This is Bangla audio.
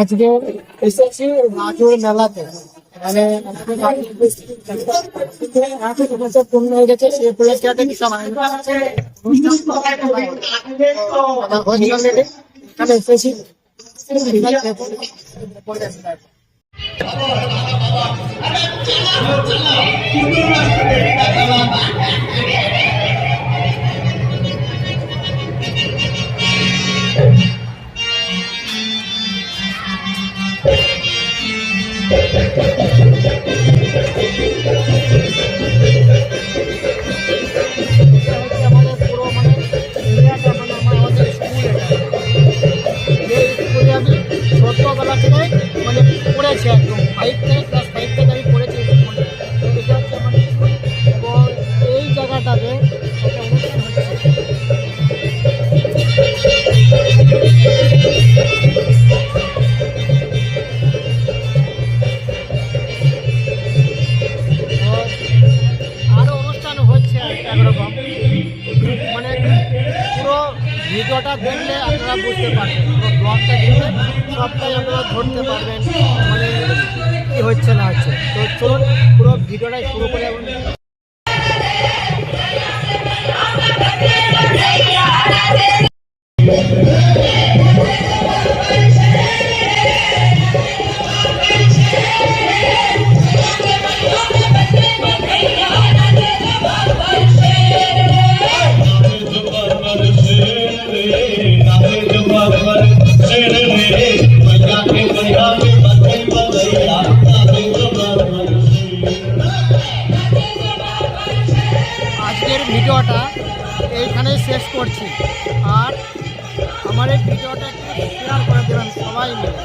আজকে এসেছি মাঠুর মেলাতে, মানে পূর্ণ হয়ে গেছে। সেই উপলক্ষে সব আয়োজন আছে, এখানে এসেছি। ছোট্টবেলা থেকে মানে পড়েছি, একদম 5 থেকে ক্লাস 5 থেকে আমি পড়েছি স্কুলে। তো এটা হচ্ছে আমার স্কুল, এবং এই জায়গাটাতে একটা অনুষ্ঠান হচ্ছে। আরও অনুষ্ঠান হচ্ছে একরকম, মানে পুরো ভিডিওটা দেখলে আপনারা বুঝতে পারবেন, পুরো ব্লগটা দেখলে সবটাই আপনারা ধরতে পারবেন মানে কী হচ্ছে না হচ্ছে। তো চলুন পুরো ভিডিওটাই শুরু করে। আজকের ভিডিওটা এইখানেই শেষ করছি, আর আমার এই ভিডিওটা একটু শেয়ার করে দেবেন সবাই মিলে।